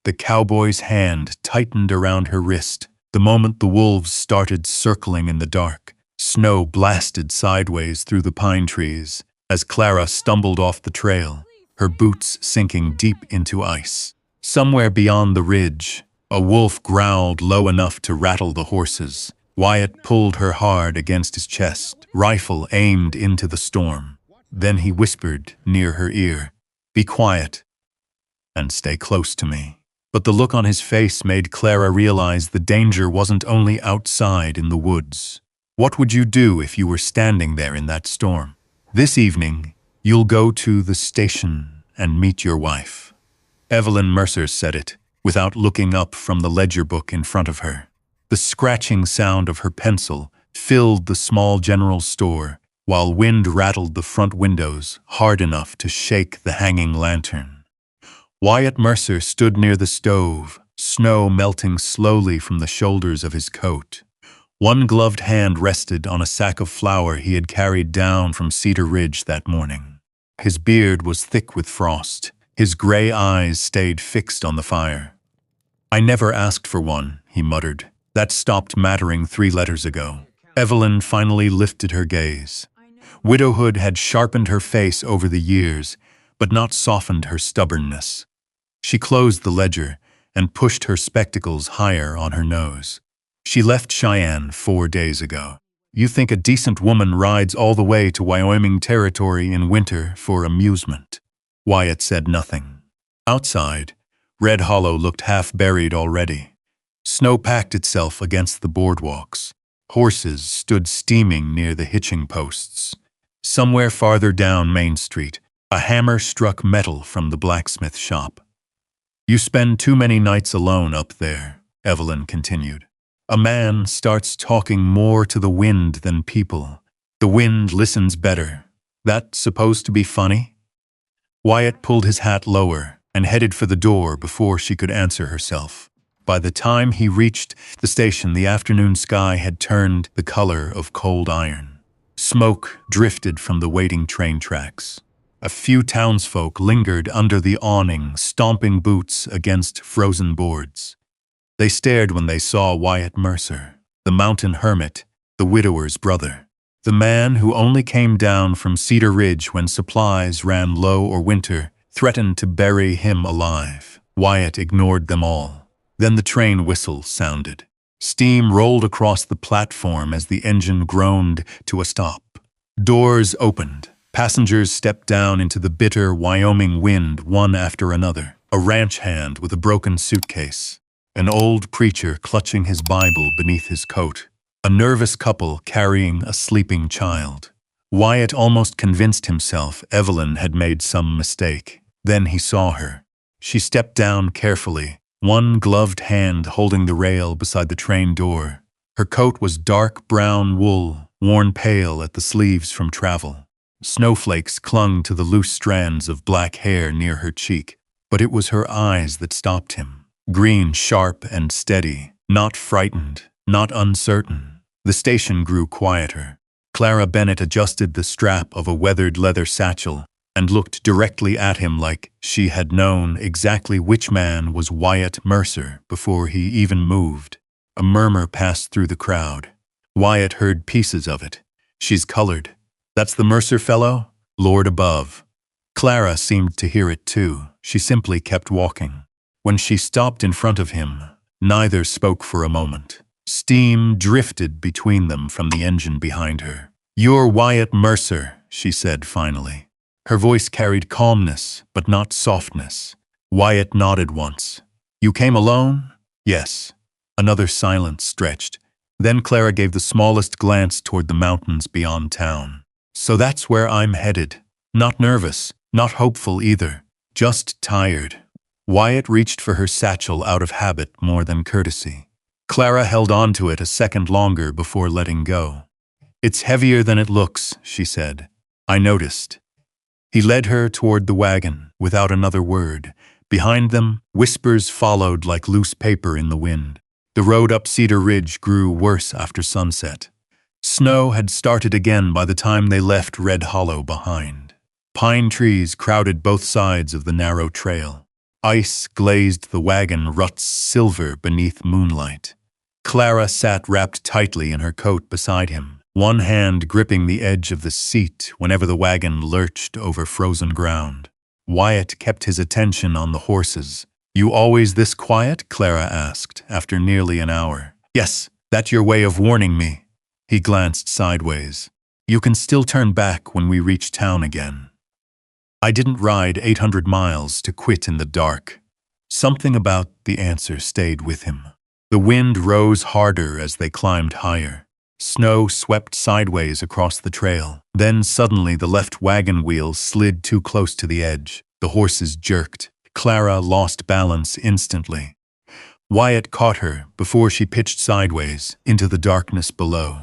The cowboy's hand tightened around her wrist. The moment the wolves started circling in the dark, snow blasted sideways through the pine trees as Clara stumbled off the trail, her boots sinking deep into ice. Somewhere beyond the ridge, a wolf growled low enough to rattle the horses. Wyatt pulled her hard against his chest, rifle aimed into the storm. Then he whispered near her ear, "Be quiet and stay close to me." But the look on his face made Clara realize the danger wasn't only outside in the woods. What would you do if you were standing there in that storm? "This evening, you'll go to the station and meet your wife." Evelyn Mercer said it, without looking up from the ledger book in front of her. The scratching sound of her pencil filled the small general store, while wind rattled the front windows hard enough to shake the hanging lantern. Wyatt Mercer stood near the stove, snow melting slowly from the shoulders of his coat. One gloved hand rested on a sack of flour he had carried down from Cedar Ridge that morning. His beard was thick with frost. His gray eyes stayed fixed on the fire. "I never asked for one," he muttered. "That stopped mattering 3 letters ago." Evelyn finally lifted her gaze. Widowhood had sharpened her face over the years, but not softened her stubbornness. She closed the ledger and pushed her spectacles higher on her nose. "She left Cheyenne 4 days ago. You think a decent woman rides all the way to Wyoming territory in winter for amusement?" Wyatt said nothing. Outside, Red Hollow looked half buried already. Snow packed itself against the boardwalks. Horses stood steaming near the hitching posts. Somewhere farther down Main Street, a hammer struck metal from the blacksmith shop. "You spend too many nights alone up there," Evelyn continued. "A man starts talking more to the wind than people. The wind listens better. That supposed to be funny?" Wyatt pulled his hat lower and headed for the door before she could answer herself. By the time he reached the station, the afternoon sky had turned the color of cold iron. Smoke drifted from the waiting train tracks. A few townsfolk lingered under the awning, stomping boots against frozen boards. They stared when they saw Wyatt Mercer, the mountain hermit, the widower's brother. The man who only came down from Cedar Ridge when supplies ran low or winter threatened to bury him alive. Wyatt ignored them all. Then the train whistle sounded. Steam rolled across the platform as the engine groaned to a stop. Doors opened. Passengers stepped down into the bitter Wyoming wind one after another. A ranch hand with a broken suitcase. An old preacher clutching his Bible beneath his coat. A nervous couple carrying a sleeping child. Wyatt almost convinced himself Evelyn had made some mistake. Then he saw her. She stepped down carefully, one gloved hand holding the rail beside the train door. Her coat was dark brown wool, worn pale at the sleeves from travel. Snowflakes clung to the loose strands of black hair near her cheek, but it was her eyes that stopped him. Green, sharp and steady, not frightened, not uncertain. The station grew quieter. Clara Bennett adjusted the strap of a weathered leather satchel and looked directly at him like she had known exactly which man was Wyatt Mercer before he even moved. A murmur passed through the crowd. Wyatt heard pieces of it. "She's colored. That's the Mercer fellow? Lord above." Clara seemed to hear it too. She simply kept walking. When she stopped in front of him, neither spoke for a moment. Steam drifted between them from the engine behind her. "You're Wyatt Mercer," she said finally. Her voice carried calmness, but not softness. Wyatt nodded once. "You came alone?" "Yes." Another silence stretched. Then Clara gave the smallest glance toward the mountains beyond town. "So that's where I'm headed. Not nervous, not hopeful either, just tired." Wyatt reached for her satchel out of habit more than courtesy. Clara held on to it a second longer before letting go. "It's heavier than it looks," she said. "I noticed." He led her toward the wagon, without another word. Behind them, whispers followed like loose paper in the wind. The road up Cedar Ridge grew worse after sunset. Snow had started again by the time they left Red Hollow behind. Pine trees crowded both sides of the narrow trail. Ice glazed the wagon ruts silver beneath moonlight. Clara sat wrapped tightly in her coat beside him, one hand gripping the edge of the seat whenever the wagon lurched over frozen ground. Wyatt kept his attention on the horses. "You always this quiet?" Clara asked, after nearly an hour. "Yes, that's your way of warning me." He glanced sideways. "You can still turn back when we reach town again." "I didn't ride 800 miles to quit in the dark." Something about the answer stayed with him. The wind rose harder as they climbed higher. Snow swept sideways across the trail. Then suddenly the left wagon wheel slid too close to the edge. The horses jerked. Clara lost balance instantly. Wyatt caught her before she pitched sideways into the darkness below.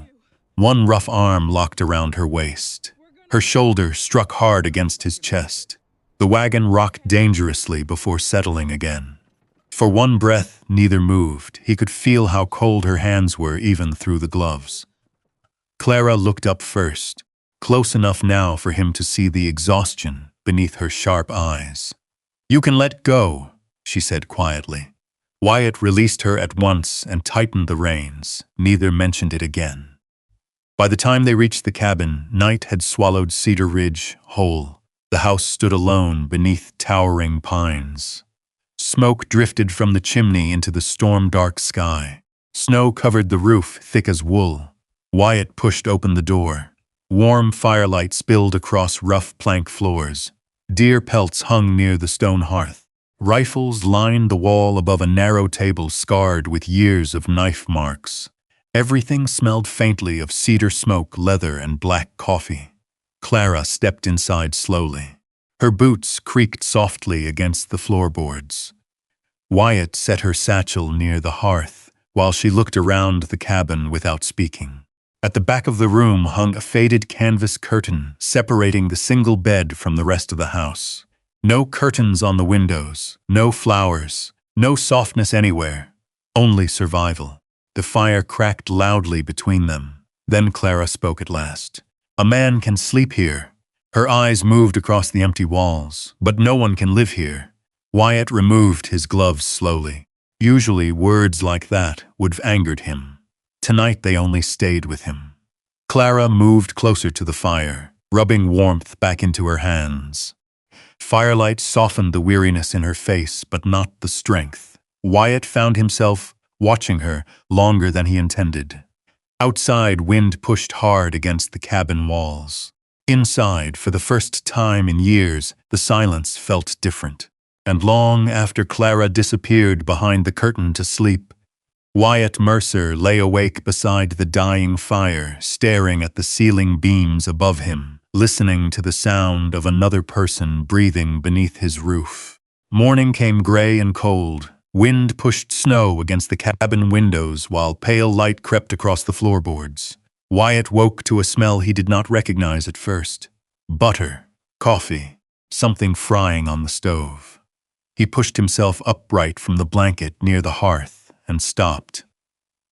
One rough arm locked around her waist. Her shoulder struck hard against his chest. The wagon rocked dangerously before settling again. For one breath, neither moved. He could feel how cold her hands were even through the gloves. Clara looked up first, close enough now for him to see the exhaustion beneath her sharp eyes. "You can let go," she said quietly. Wyatt released her at once and tightened the reins. Neither mentioned it again. By the time they reached the cabin, night had swallowed Cedar Ridge whole. The house stood alone beneath towering pines. Smoke drifted from the chimney into the storm-dark sky. Snow covered the roof thick as wool. Wyatt pushed open the door. Warm firelight spilled across rough plank floors. Deer pelts hung near the stone hearth. Rifles lined the wall above a narrow table scarred with years of knife marks. Everything smelled faintly of cedar smoke, leather, and black coffee. Clara stepped inside slowly. Her boots creaked softly against the floorboards. Wyatt set her satchel near the hearth while she looked around the cabin without speaking. At the back of the room hung a faded canvas curtain separating the single bed from the rest of the house. No curtains on the windows, no flowers, no softness anywhere, only survival. The fire cracked loudly between them. Then Clara spoke at last. "A man can sleep here." Her eyes moved across the empty walls. "But no one can live here." Wyatt removed his gloves slowly. Usually words like that would have angered him. Tonight they only stayed with him. Clara moved closer to the fire, rubbing warmth back into her hands. Firelight softened the weariness in her face, but not the strength. Wyatt found himself watching her longer than he intended. Outside, wind pushed hard against the cabin walls. Inside, for the first time in years, the silence felt different. And long after Clara disappeared behind the curtain to sleep, Wyatt Mercer lay awake beside the dying fire, staring at the ceiling beams above him, listening to the sound of another person breathing beneath his roof. Morning came gray and cold. Wind pushed snow against the cabin windows while pale light crept across the floorboards. Wyatt woke to a smell he did not recognize at first. Butter, coffee, something frying on the stove. He pushed himself upright from the blanket near the hearth and stopped.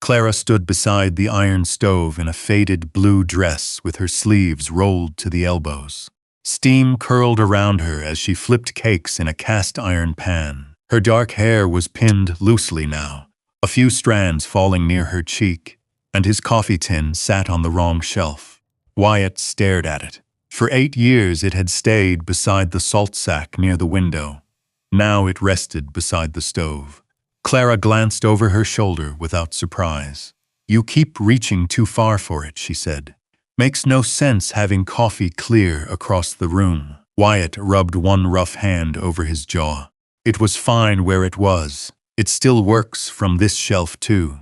Clara stood beside the iron stove in a faded blue dress with her sleeves rolled to the elbows. Steam curled around her as she flipped cakes in a cast-iron pan. Her dark hair was pinned loosely now, a few strands falling near her cheek, and his coffee tin sat on the wrong shelf. Wyatt stared at it. For 8 years it had stayed beside the salt sack near the window. Now it rested beside the stove. Clara glanced over her shoulder without surprise. "You keep reaching too far for it," she said. "Makes no sense having coffee clear across the room." Wyatt rubbed one rough hand over his jaw. "It was fine where it was. It still works from this shelf too."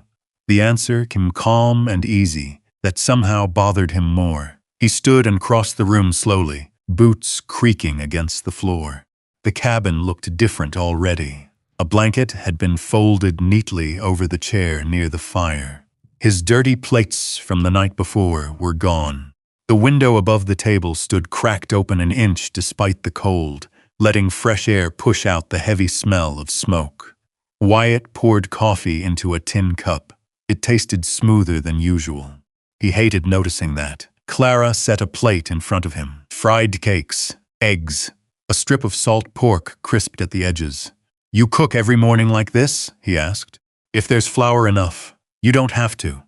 The answer came calm and easy, that somehow bothered him more. He stood and crossed the room slowly, boots creaking against the floor. The cabin looked different already. A blanket had been folded neatly over the chair near the fire. His dirty plates from the night before were gone. The window above the table stood cracked open an inch despite the cold, letting fresh air push out the heavy smell of smoke. Wyatt poured coffee into a tin cup. It tasted smoother than usual. He hated noticing that. Clara set a plate in front of him. Fried cakes, eggs, a strip of salt pork crisped at the edges. You cook every morning like this? He asked. If there's flour enough, you don't have to.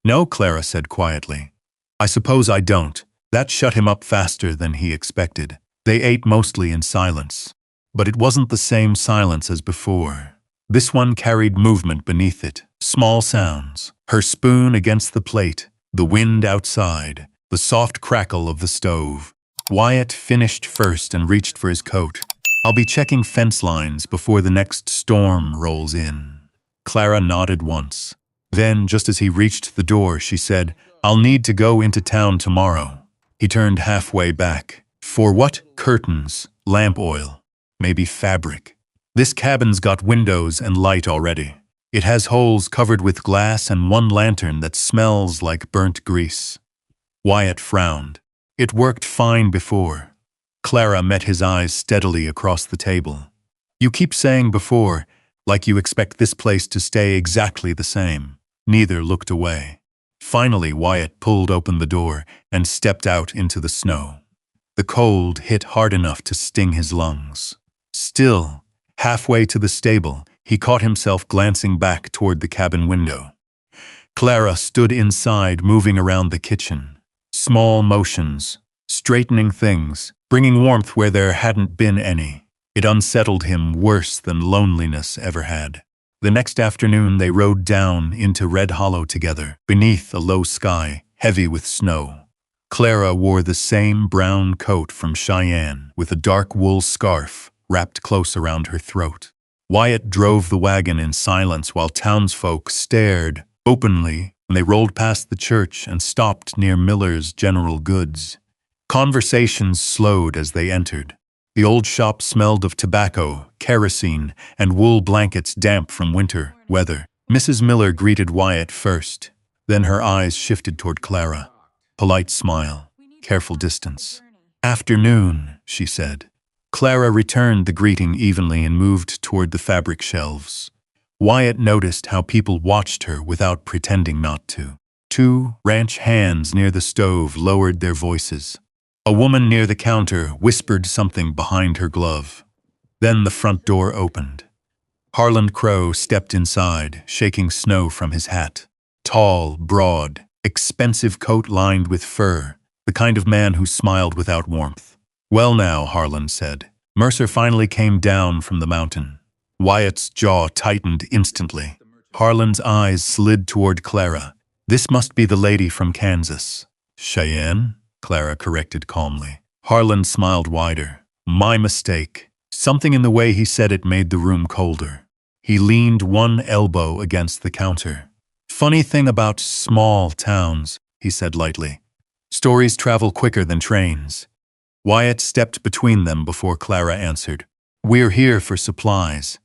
No, Clara said quietly. I suppose I don't. That shut him up faster than he expected. They ate mostly in silence. But it wasn't the same silence as before. This one carried movement beneath it, small sounds, her spoon against the plate, the wind outside, the soft crackle of the stove. Wyatt finished first and reached for his coat. I'll be checking fence lines before the next storm rolls in. Clara nodded once. Then, just as he reached the door, she said, I'll need to go into town tomorrow. He turned halfway back. For what? Curtains, lamp oil, maybe fabric. This cabin's got windows and light already. It has holes covered with glass and one lantern that smells like burnt grease. Wyatt frowned. It worked fine before. Clara met his eyes steadily across the table. You keep saying before, like you expect this place to stay exactly the same. Neither looked away. Finally, Wyatt pulled open the door and stepped out into the snow. The cold hit hard enough to sting his lungs. Still, halfway to the stable, he caught himself glancing back toward the cabin window. Clara stood inside, moving around the kitchen. Small motions, straightening things, bringing warmth where there hadn't been any. It unsettled him worse than loneliness ever had. The next afternoon they rode down into Red Hollow together, beneath a low sky, heavy with snow. Clara wore the same brown coat from Cheyenne, with a dark wool scarf wrapped close around her throat. Wyatt drove the wagon in silence while townsfolk stared openly when they rolled past the church and stopped near Miller's General Goods. Conversations slowed as they entered. The old shop smelled of tobacco, kerosene, and wool blankets damp from winter weather. Mrs. Miller greeted Wyatt first. Then her eyes shifted toward Clara. Polite smile, careful distance. Afternoon, she said. Clara returned the greeting evenly and moved toward the fabric shelves. Wyatt noticed how people watched her without pretending not to. Two ranch hands near the stove lowered their voices. A woman near the counter whispered something behind her glove. Then the front door opened. Harland Crow stepped inside, shaking snow from his hat. Tall, broad, expensive coat lined with fur, the kind of man who smiled without warmth. Well now, Harland said. Mercer finally came down from the mountain. Wyatt's jaw tightened instantly. Harland's eyes slid toward Clara. This must be the lady from Kansas. Cheyenne? Clara corrected calmly. Harland smiled wider. My mistake. Something in the way he said it made the room colder. He leaned one elbow against the counter. Funny thing about small towns, he said lightly. Stories travel quicker than trains. Wyatt stepped between them before Clara answered. We're here for supplies.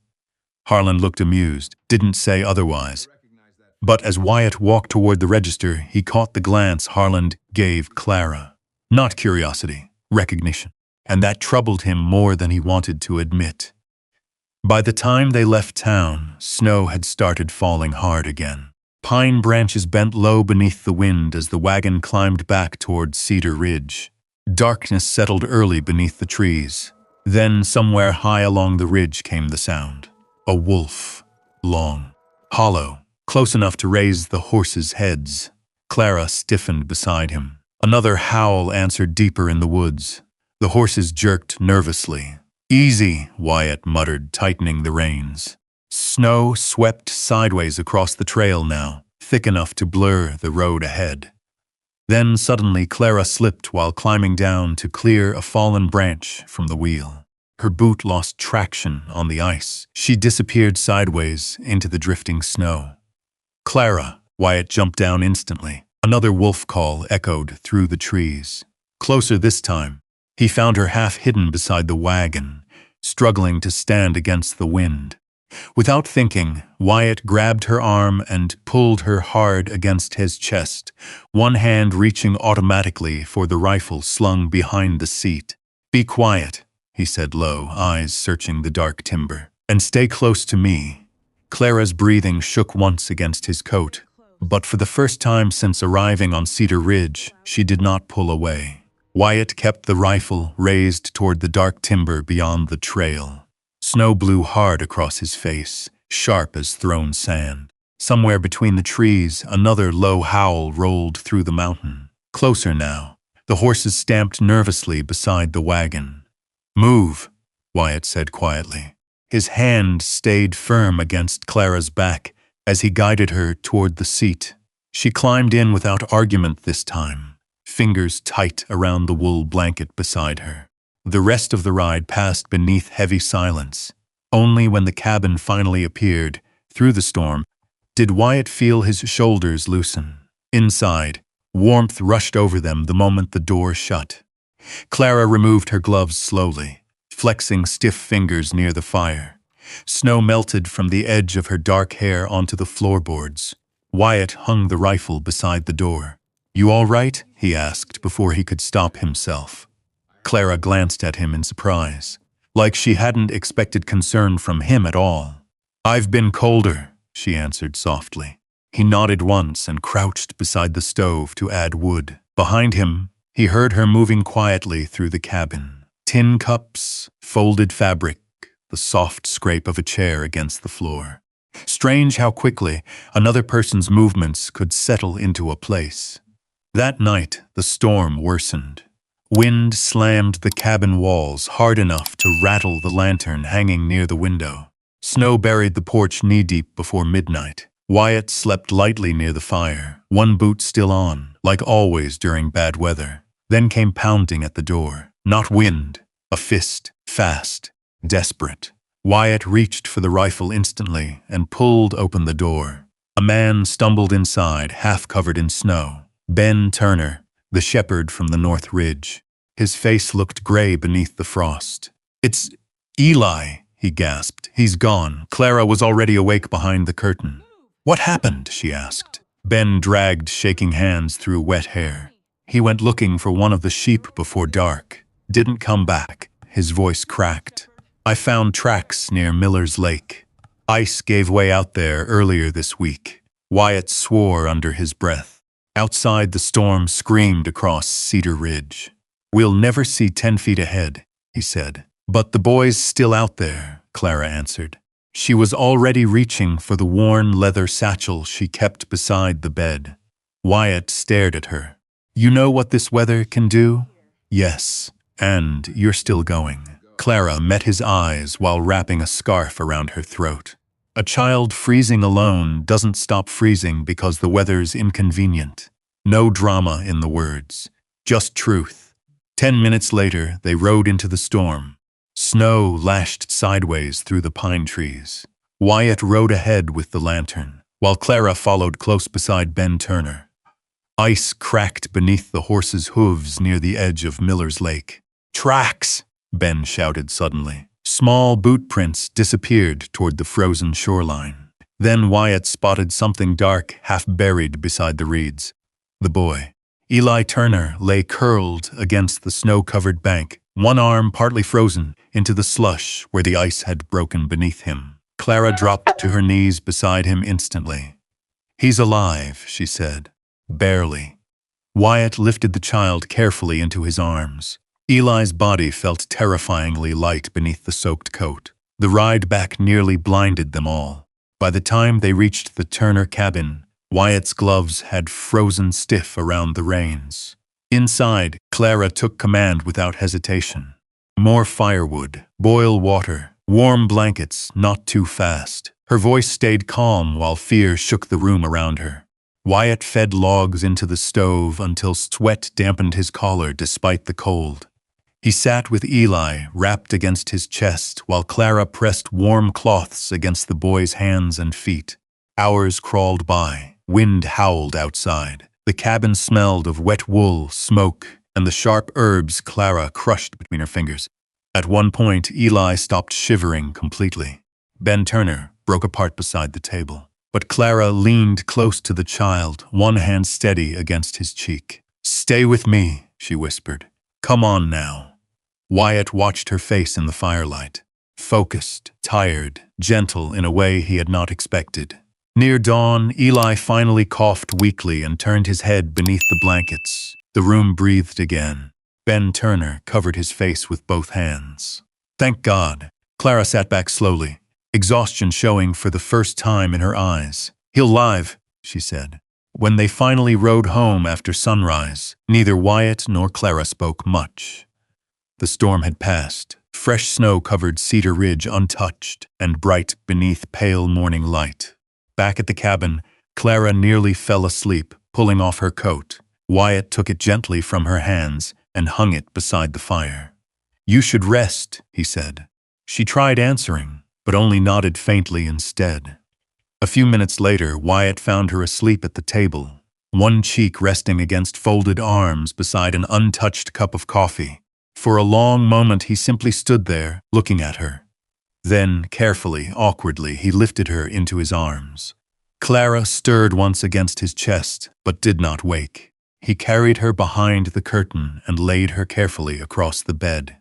Harland looked amused, didn't say otherwise. But as Wyatt walked toward the register, he caught the glance Harland gave Clara. Not curiosity, recognition. And that troubled him more than he wanted to admit. By the time they left town, snow had started falling hard again. Pine branches bent low beneath the wind as the wagon climbed back toward Cedar Ridge. Darkness settled early beneath the trees. Then, somewhere high along the ridge came the sound. A wolf. Long. Hollow. Close enough to raise the horses' heads. Clara stiffened beside him. Another howl answered deeper in the woods. The horses jerked nervously. Easy, Wyatt muttered, tightening the reins. Snow swept sideways across the trail now, thick enough to blur the road ahead. Then suddenly Clara slipped while climbing down to clear a fallen branch from the wheel. Her boot lost traction on the ice. She disappeared sideways into the drifting snow. Clara! Wyatt jumped down instantly. Another wolf call echoed through the trees. Closer this time. He found her half hidden beside the wagon, struggling to stand against the wind. Without thinking, Wyatt grabbed her arm and pulled her hard against his chest, one hand reaching automatically for the rifle slung behind the seat. Be quiet, he said low, eyes searching the dark timber. And stay close to me. Clara's breathing shook once against his coat, but for the first time since arriving on Cedar Ridge, she did not pull away. Wyatt kept the rifle raised toward the dark timber beyond the trail. Snow blew hard across his face, sharp as thrown sand. Somewhere between the trees, another low howl rolled through the mountain. Closer now. The horses stamped nervously beside the wagon. "Move," Wyatt said quietly. His hand stayed firm against Clara's back as he guided her toward the seat. She climbed in without argument this time, fingers tight around the wool blanket beside her. The rest of the ride passed beneath heavy silence. Only when the cabin finally appeared, through the storm, did Wyatt feel his shoulders loosen. Inside, warmth rushed over them the moment the door shut. Clara removed her gloves slowly, flexing stiff fingers near the fire. Snow melted from the edge of her dark hair onto the floorboards. Wyatt hung the rifle beside the door. "You all right?" he asked before he could stop himself. Clara glanced at him in surprise, like she hadn't expected concern from him at all. "I've been colder," she answered softly. He nodded once and crouched beside the stove to add wood. Behind him, he heard her moving quietly through the cabin. Tin cups, folded fabric, the soft scrape of a chair against the floor. Strange how quickly another person's movements could settle into a place. That night, the storm worsened. Wind slammed the cabin walls hard enough to rattle the lantern hanging near the window. Snow buried the porch knee-deep before midnight. Wyatt slept lightly near the fire, one boot still on, like always during bad weather. Then came pounding at the door. Not wind, a fist, fast, desperate. Wyatt reached for the rifle instantly and pulled open the door. A man stumbled inside, half covered in snow. Ben Turner, the shepherd from the North Ridge. His face looked gray beneath the frost. "It's Eli," he gasped. "He's gone." Clara was already awake behind the curtain. "What happened?" she asked. Ben dragged shaking hands through wet hair. "He went looking for one of the sheep before dark. Didn't come back." His voice cracked. "I found tracks near Miller's Lake. Ice gave way out there earlier this week." Wyatt swore under his breath. Outside, the storm screamed across Cedar Ridge. "We'll never see 10 feet ahead," he said. "But the boy's still out there," Clara answered. She was already reaching for the worn leather satchel she kept beside the bed. Wyatt stared at her. "You know what this weather can do?" "Yes, and you're still going." Clara met his eyes while wrapping a scarf around her throat. A child freezing alone doesn't stop freezing because the weather's inconvenient. No drama in the words, just truth. 10 minutes later, they rode into the storm. Snow lashed sideways through the pine trees. Wyatt rode ahead with the lantern, while Clara followed close beside Ben Turner. Ice cracked beneath the horses' hooves near the edge of Miller's Lake. "Tracks!" Ben shouted suddenly. Small boot prints disappeared toward the frozen shoreline. Then Wyatt spotted something dark, half buried beside the reeds. The boy. Eli Turner lay curled against the snow-covered bank, one arm partly frozen into the slush where the ice had broken beneath him. Clara dropped to her knees beside him instantly. "He's alive," she said. "Barely." Wyatt lifted the child carefully into his arms. Eli's body felt terrifyingly light beneath the soaked coat. The ride back nearly blinded them all. By the time they reached the Turner cabin, Wyatt's gloves had frozen stiff around the reins. Inside, Clara took command without hesitation. "More firewood, boil water, warm blankets, not too fast." Her voice stayed calm while fear shook the room around her. Wyatt fed logs into the stove until sweat dampened his collar despite the cold. He sat with Eli wrapped against his chest while Clara pressed warm cloths against the boy's hands and feet. Hours crawled by. Wind howled outside. The cabin smelled of wet wool, smoke, and the sharp herbs Clara crushed between her fingers. At one point, Eli stopped shivering completely. Ben Turner broke apart beside the table. But Clara leaned close to the child, one hand steady against his cheek. "Stay with me," she whispered. "Come on now." Wyatt watched her face in the firelight. Focused, tired, gentle in a way he had not expected. Near dawn, Eli finally coughed weakly and turned his head beneath the blankets. The room breathed again. Ben Turner covered his face with both hands. "Thank God," Clara sat back slowly, exhaustion showing for the first time in her eyes. "He'll live," she said. When they finally rode home after sunrise, neither Wyatt nor Clara spoke much. The storm had passed. Fresh snow covered Cedar Ridge untouched and bright beneath pale morning light. Back at the cabin, Clara nearly fell asleep, pulling off her coat. Wyatt took it gently from her hands and hung it beside the fire. "You should rest," he said. She tried answering, but only nodded faintly instead. A few minutes later, Wyatt found her asleep at the table, one cheek resting against folded arms beside an untouched cup of coffee. For a long moment he simply stood there, looking at her. Then, carefully, awkwardly, he lifted her into his arms. Clara stirred once against his chest, but did not wake. He carried her behind the curtain and laid her carefully across the bed.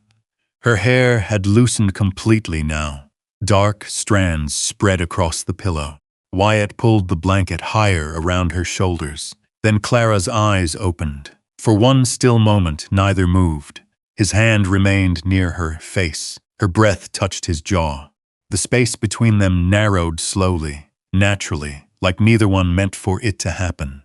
Her hair had loosened completely now. Dark strands spread across the pillow. Wyatt pulled the blanket higher around her shoulders. Then Clara's eyes opened. For one still moment, neither moved. His hand remained near her face. Her breath touched his jaw. The space between them narrowed slowly, naturally, like neither one meant for it to happen.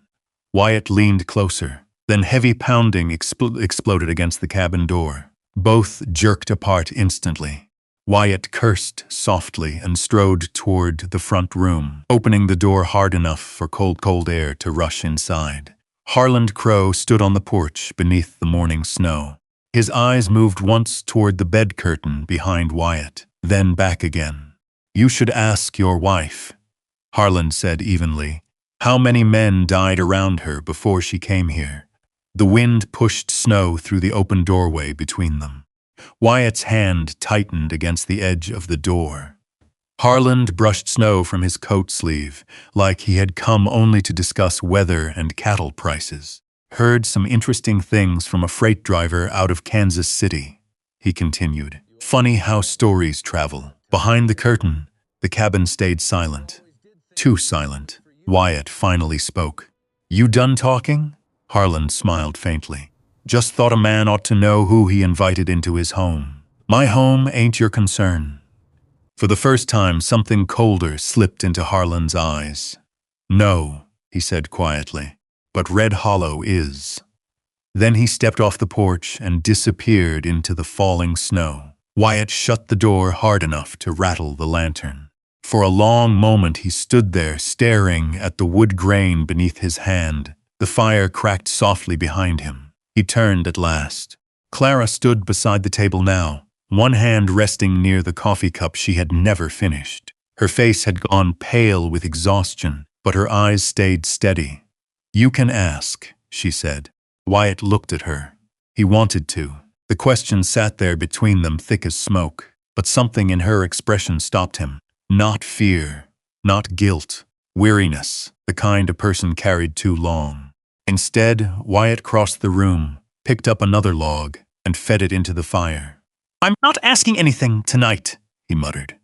Wyatt leaned closer. Then heavy pounding exploded against the cabin door. Both jerked apart instantly. Wyatt cursed softly and strode toward the front room, opening the door hard enough for cold air to rush inside. Harland Crow stood on the porch beneath the morning snow. His eyes moved once toward the bed curtain behind Wyatt, then back again. "You should ask your wife," Harland said evenly. "How many men died around her before she came here?" The wind pushed snow through the open doorway between them. Wyatt's hand tightened against the edge of the door. Harland brushed snow from his coat sleeve, like he had come only to discuss weather and cattle prices. "Heard some interesting things from a freight driver out of Kansas City," he continued. "Funny how stories travel." Behind the curtain, the cabin stayed silent. Too silent. Wyatt finally spoke. "You done talking?" Harland smiled faintly. "Just thought a man ought to know who he invited into his home." "My home ain't your concern." For the first time, something colder slipped into Harland's eyes. "No," he said quietly, "but Red Hollow is." Then he stepped off the porch and disappeared into the falling snow. Wyatt shut the door hard enough to rattle the lantern. For a long moment he stood there, staring at the wood grain beneath his hand. The fire cracked softly behind him. He turned at last. Clara stood beside the table now, one hand resting near the coffee cup she had never finished. Her face had gone pale with exhaustion, but her eyes stayed steady. "You can ask," she said. Wyatt looked at her. He wanted to. The question sat there between them, thick as smoke. But something in her expression stopped him. Not fear, not guilt, weariness, the kind a person carried too long. Instead, Wyatt crossed the room, picked up another log, and fed it into the fire. "I'm not asking anything tonight," he muttered.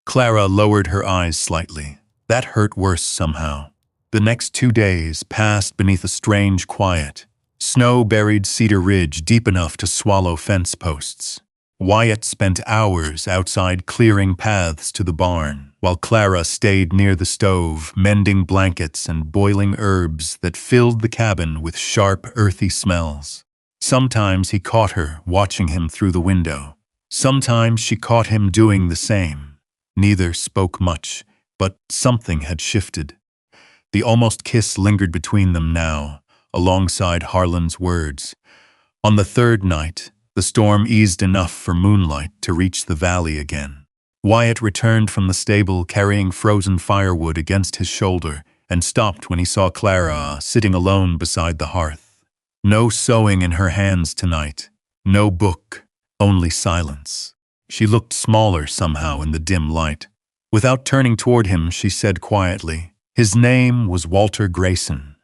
Clara lowered her eyes slightly. That hurt worse somehow. The next 2 days passed beneath a strange quiet. Snow buried Cedar Ridge deep enough to swallow fence posts. Wyatt spent hours outside clearing paths to the barn, while Clara stayed near the stove, mending blankets and boiling herbs that filled the cabin with sharp, earthy smells. Sometimes he caught her watching him through the window. Sometimes she caught him doing the same. Neither spoke much, but something had shifted. The almost kiss lingered between them now, alongside Harland's words. On the third night, the storm eased enough for moonlight to reach the valley again. Wyatt returned from the stable carrying frozen firewood against his shoulder and stopped when he saw Clara sitting alone beside the hearth. No sewing in her hands tonight, no book, only silence. She looked smaller somehow in the dim light. Without turning toward him, she said quietly, "His name was Walter Grayson."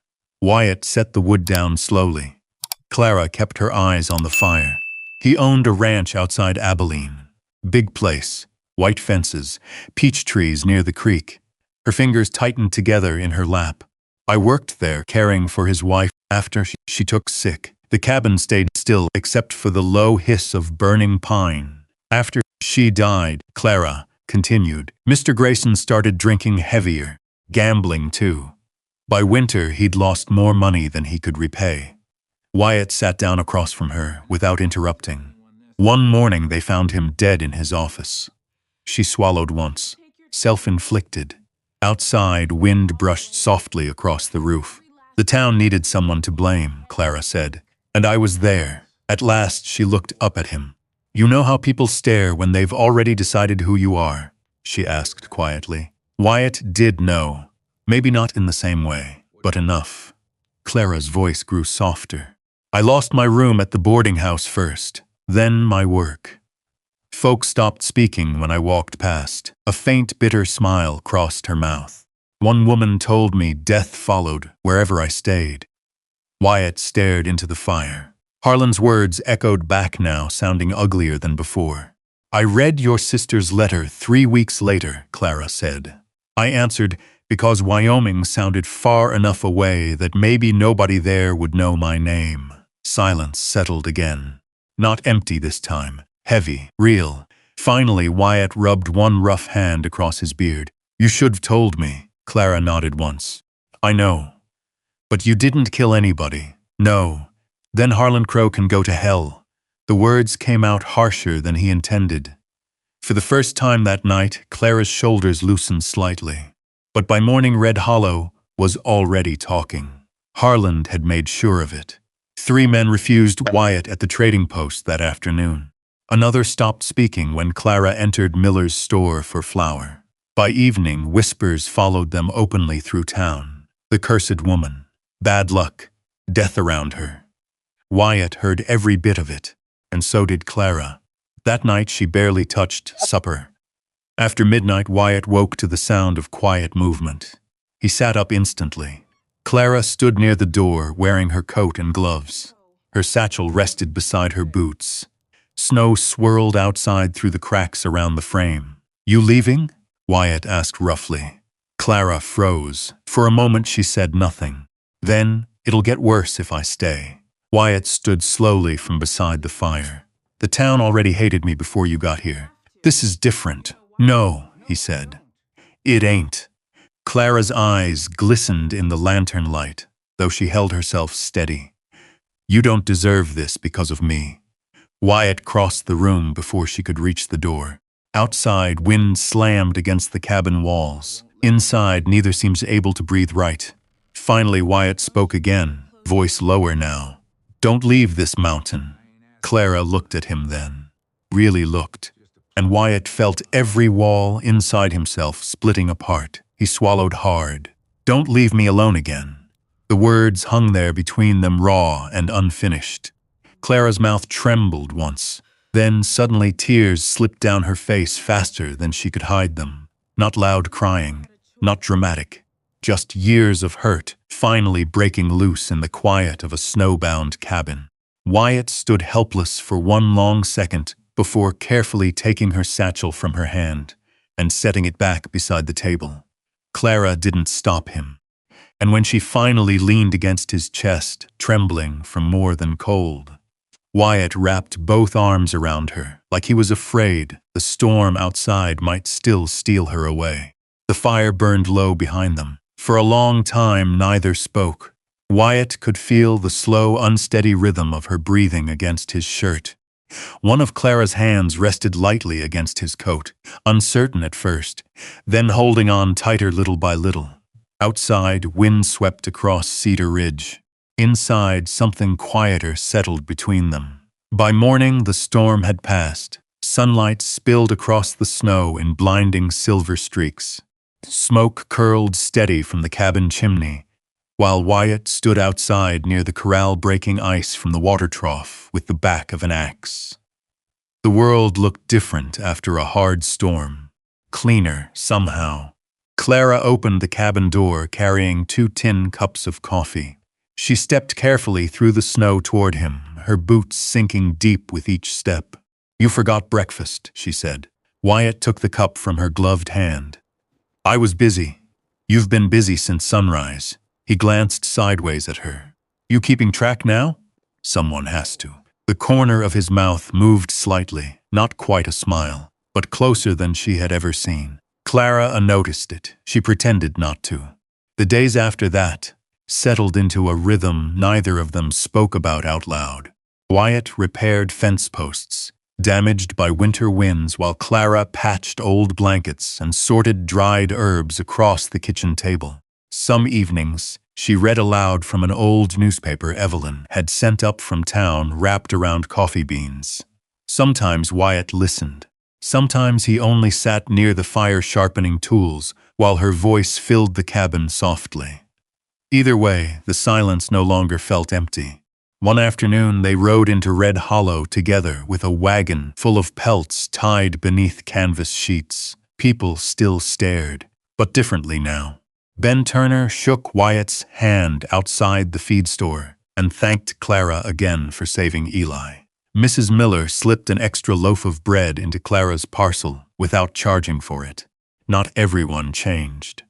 Wyatt set the wood down slowly. Clara kept her eyes on the fire. He owned a ranch outside Abilene. Big place, white fences, peach trees near the creek. Her fingers tightened together in her lap. "I worked there, caring for his wife after she took sick." The cabin stayed still except for the low hiss of burning pine. After She died, Clara continued. Mr. Grayson started drinking heavier, gambling too. By winter, he'd lost more money than he could repay. Wyatt sat down across from her without interrupting. One morning, they found him dead in his office. She swallowed once, self-inflicted. Outside, wind brushed softly across the roof. The town needed someone to blame, Clara said. And I was there. At last, she looked up at him. You know how people stare when they've already decided who you are? She asked quietly. Wyatt did know. Maybe not in the same way, but enough. Clara's voice grew softer. I lost my room at the boarding house first, then my work. Folks stopped speaking when I walked past. A faint, bitter smile crossed her mouth. One woman told me death followed wherever I stayed. Wyatt stared into the fire. Harland's words echoed back now, sounding uglier than before. I read your sister's letter 3 weeks later, Clara said. I answered, because Wyoming sounded far enough away that maybe nobody there would know my name. Silence settled again. Not empty this time. Heavy, real. Finally, Wyatt rubbed one rough hand across his beard. You should've told me. Clara nodded once. I know. But you didn't kill anybody. No. Then Harland Crow can go to hell. The words came out harsher than he intended. For the first time that night, Clara's shoulders loosened slightly. But by morning, Red Hollow was already talking. Harland had made sure of it. 3 men refused Wyatt at the trading post that afternoon. Another stopped speaking when Clara entered Miller's store for flour. By evening, whispers followed them openly through town. The cursed woman. Bad luck. Death around her. Wyatt heard every bit of it, and so did Clara. That night she barely touched supper. After midnight, Wyatt woke to the sound of quiet movement. He sat up instantly. Clara stood near the door, wearing her coat and gloves. Her satchel rested beside her boots. Snow swirled outside through the cracks around the frame. You leaving? Wyatt asked roughly. Clara froze. For a moment she said nothing. Then, it'll get worse if I stay. Wyatt stood slowly from beside the fire. The town already hated me before you got here. This is different. No, he said. It ain't. Clara's eyes glistened in the lantern light, though she held herself steady. You don't deserve this because of me. Wyatt crossed the room before she could reach the door. Outside, wind slammed against the cabin walls. Inside, neither seems able to breathe right. Finally, Wyatt spoke again, voice lower now. Don't leave this mountain. Clara looked at him then. Really looked. And Wyatt felt every wall inside himself splitting apart. He swallowed hard. Don't leave me alone again. The words hung there between them, raw and unfinished. Clara's mouth trembled once. Then suddenly tears slipped down her face faster than she could hide them. Not loud crying, not dramatic. Just years of hurt, finally breaking loose in the quiet of a snowbound cabin. Wyatt stood helpless for one long second before carefully taking her satchel from her hand and setting it back beside the table. Clara didn't stop him. And when she finally leaned against his chest, trembling from more than cold, Wyatt wrapped both arms around her, like he was afraid the storm outside might still steal her away. The fire burned low behind them. For a long time, neither spoke. Wyatt could feel the slow, unsteady rhythm of her breathing against his shirt. One of Clara's hands rested lightly against his coat, uncertain at first, then holding on tighter little by little. Outside, wind swept across Cedar Ridge. Inside, something quieter settled between them. By morning, the storm had passed. Sunlight spilled across the snow in blinding silver streaks. Smoke curled steady from the cabin chimney, while Wyatt stood outside near the corral breaking ice from the water trough with the back of an axe. The world looked different after a hard storm. Cleaner, somehow. Clara opened the cabin door carrying 2 tin cups of coffee. She stepped carefully through the snow toward him, her boots sinking deep with each step. You forgot breakfast, she said. Wyatt took the cup from her gloved hand. I was busy. You've been busy since sunrise. He glanced sideways at her. You keeping track now? Someone has to. The corner of his mouth moved slightly, not quite a smile, but closer than she had ever seen. Clara noticed it. She pretended not to. The days after that settled into a rhythm neither of them spoke about out loud. Wyatt repaired fence posts, damaged by winter winds, while Clara patched old blankets and sorted dried herbs across the kitchen table. Some evenings, she read aloud from an old newspaper Evelyn had sent up from town wrapped around coffee beans. Sometimes Wyatt listened. Sometimes he only sat near the fire sharpening tools while her voice filled the cabin softly. Either way, the silence no longer felt empty. One afternoon they rode into Red Hollow together with a wagon full of pelts tied beneath canvas sheets. People still stared, but differently now. Ben Turner shook Wyatt's hand outside the feed store and thanked Clara again for saving Eli. Mrs. Miller slipped an extra loaf of bread into Clara's parcel without charging for it. Not everyone changed.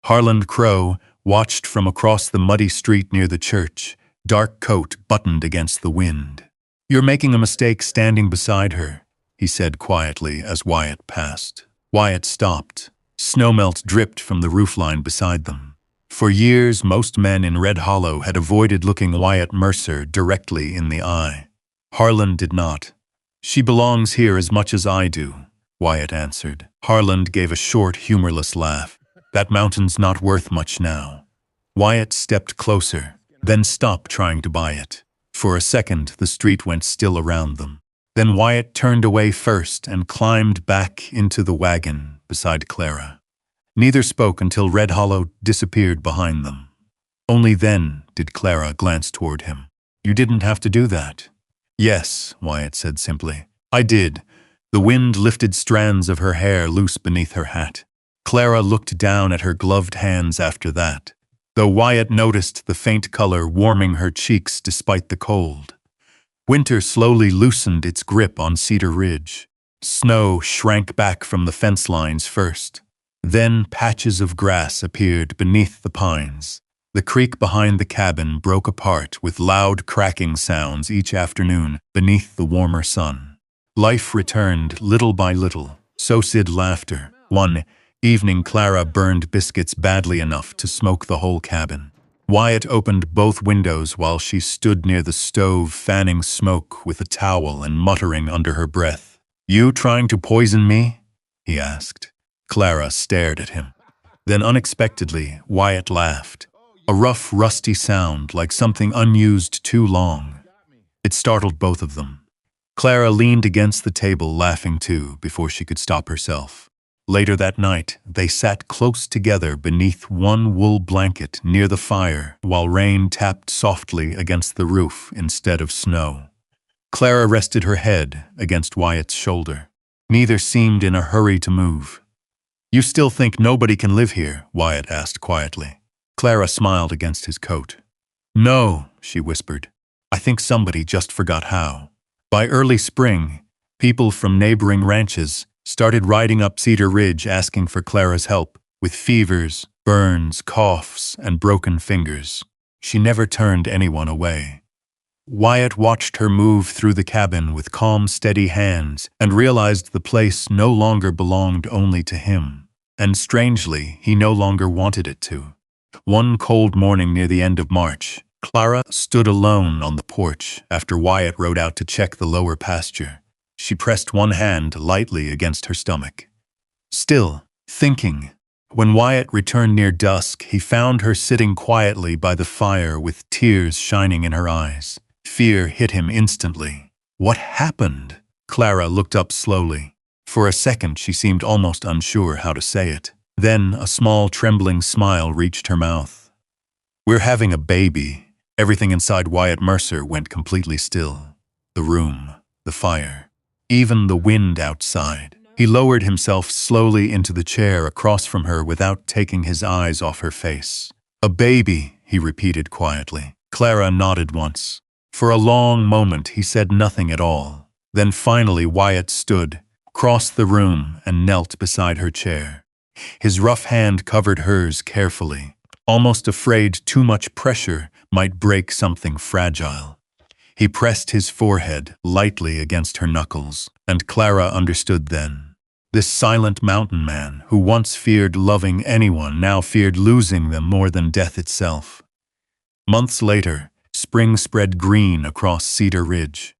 Harland Crow watched from across the muddy street near the church, dark coat buttoned against the wind. "You're making a mistake standing beside her," he said quietly as Wyatt passed. Wyatt stopped. Snowmelt dripped from the roofline beside them. For years, most men in Red Hollow had avoided looking Wyatt Mercer directly in the eye. Harland did not. "She belongs here as much as I do," Wyatt answered. Harland gave a short, humorless laugh. "That mountain's not worth much now." Wyatt stepped closer, then stopped trying to buy it. For a second, the street went still around them. Then Wyatt turned away first and climbed back into the wagon beside Clara. Neither spoke until Red Hollow disappeared behind them. Only then did Clara glance toward him. "You didn't have to do that." "Yes," Wyatt said simply. "I did." The wind lifted strands of her hair loose beneath her hat. Clara looked down at her gloved hands after that, though Wyatt noticed the faint color warming her cheeks despite the cold. Winter slowly loosened its grip on Cedar Ridge. Snow shrank back from the fence lines first. Then patches of grass appeared beneath the pines. The creek behind the cabin broke apart with loud cracking sounds each afternoon beneath the warmer sun. Life returned little by little, so did laughter. One evening Clara burned biscuits badly enough to smoke the whole cabin. Wyatt opened both windows while she stood near the stove fanning smoke with a towel and muttering under her breath. "You trying to poison me?" he asked. Clara stared at him. Then unexpectedly, Wyatt laughed. A rough, rusty sound like something unused too long. It startled both of them. Clara leaned against the table laughing too before she could stop herself. Later that night, they sat close together beneath one wool blanket near the fire while rain tapped softly against the roof instead of snow. Clara rested her head against Wyatt's shoulder. Neither seemed in a hurry to move. "You still think nobody can live here?" Wyatt asked quietly. Clara smiled against his coat. "No," she whispered. "I think somebody just forgot how." By early spring, people from neighboring ranches started riding up Cedar Ridge asking for Clara's help, with fevers, burns, coughs, and broken fingers. She never turned anyone away. Wyatt watched her move through the cabin with calm, steady hands and realized the place no longer belonged only to him. And strangely, he no longer wanted it to. One cold morning near the end of March, Clara stood alone on the porch after Wyatt rode out to check the lower pasture. She pressed one hand lightly against her stomach. Still, thinking. When Wyatt returned near dusk, he found her sitting quietly by the fire with tears shining in her eyes. Fear hit him instantly. "What happened?" Clara looked up slowly. For a second, she seemed almost unsure how to say it. Then a small, trembling smile reached her mouth. "We're having a baby." Everything inside Wyatt Mercer went completely still. The room, the fire, even the wind outside. He lowered himself slowly into the chair across from her without taking his eyes off her face. "A baby," he repeated quietly. Clara nodded once. For a long moment, he said nothing at all. Then finally Wyatt stood, crossed the room, and knelt beside her chair. His rough hand covered hers carefully, almost afraid too much pressure might break something fragile. He pressed his forehead lightly against her knuckles, and Clara understood then. This silent mountain man, who once feared loving anyone, now feared losing them more than death itself. Months later, spring spread green across Cedar Ridge.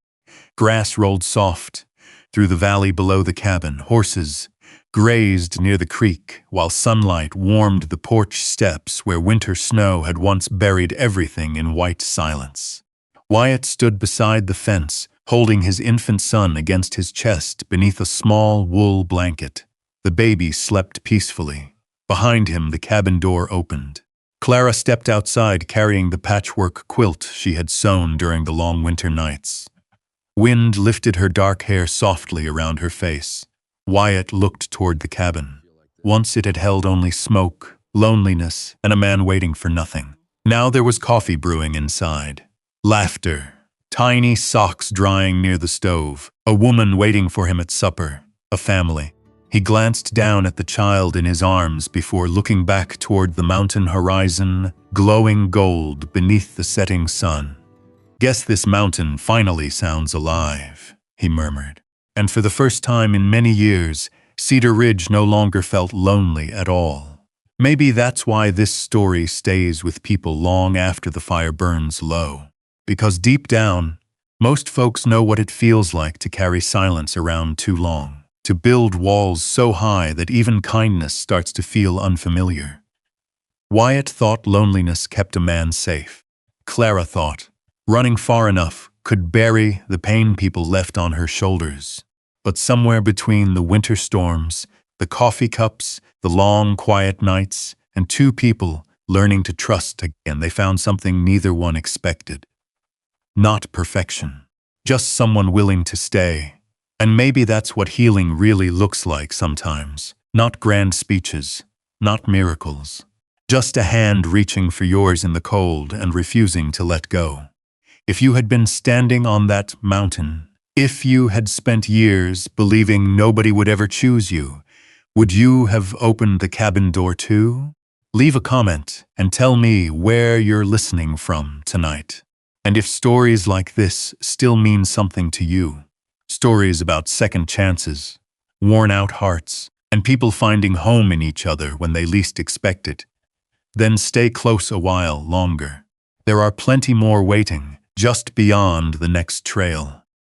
Grass rolled soft through the valley below the cabin. Horses grazed near the creek, while sunlight warmed the porch steps where winter snow had once buried everything in white silence. Wyatt stood beside the fence, holding his infant son against his chest beneath a small wool blanket. The baby slept peacefully. Behind him, the cabin door opened. Clara stepped outside carrying the patchwork quilt she had sewn during the long winter nights. Wind lifted her dark hair softly around her face. Wyatt looked toward the cabin. Once it had held only smoke, loneliness, and a man waiting for nothing. Now there was coffee brewing inside. Laughter. Tiny socks drying near the stove. A woman waiting for him at supper. A family. He glanced down at the child in his arms before looking back toward the mountain horizon, glowing gold beneath the setting sun. "Guess this mountain finally sounds alive," he murmured. And for the first time in many years, Cedar Ridge no longer felt lonely at all. Maybe that's why this story stays with people long after the fire burns low. Because deep down, most folks know what it feels like to carry silence around too long, to build walls so high that even kindness starts to feel unfamiliar. Wyatt thought loneliness kept a man safe. Clara thought running far enough could bury the pain people left on her shoulders. But somewhere between the winter storms, the coffee cups, the long, quiet nights, and two people learning to trust again, they found something neither one expected. Not perfection, just someone willing to stay. And maybe that's what healing really looks like sometimes. Not grand speeches, not miracles. Just a hand reaching for yours in the cold and refusing to let go. If you had been standing on that mountain, if you had spent years believing nobody would ever choose you, would you have opened the cabin door too? Leave a comment and tell me where you're listening from tonight. And if stories like this still mean something to you, stories about second chances, worn-out hearts, and people finding home in each other when they least expect it, then stay close a while longer. There are plenty more waiting just beyond the next trail.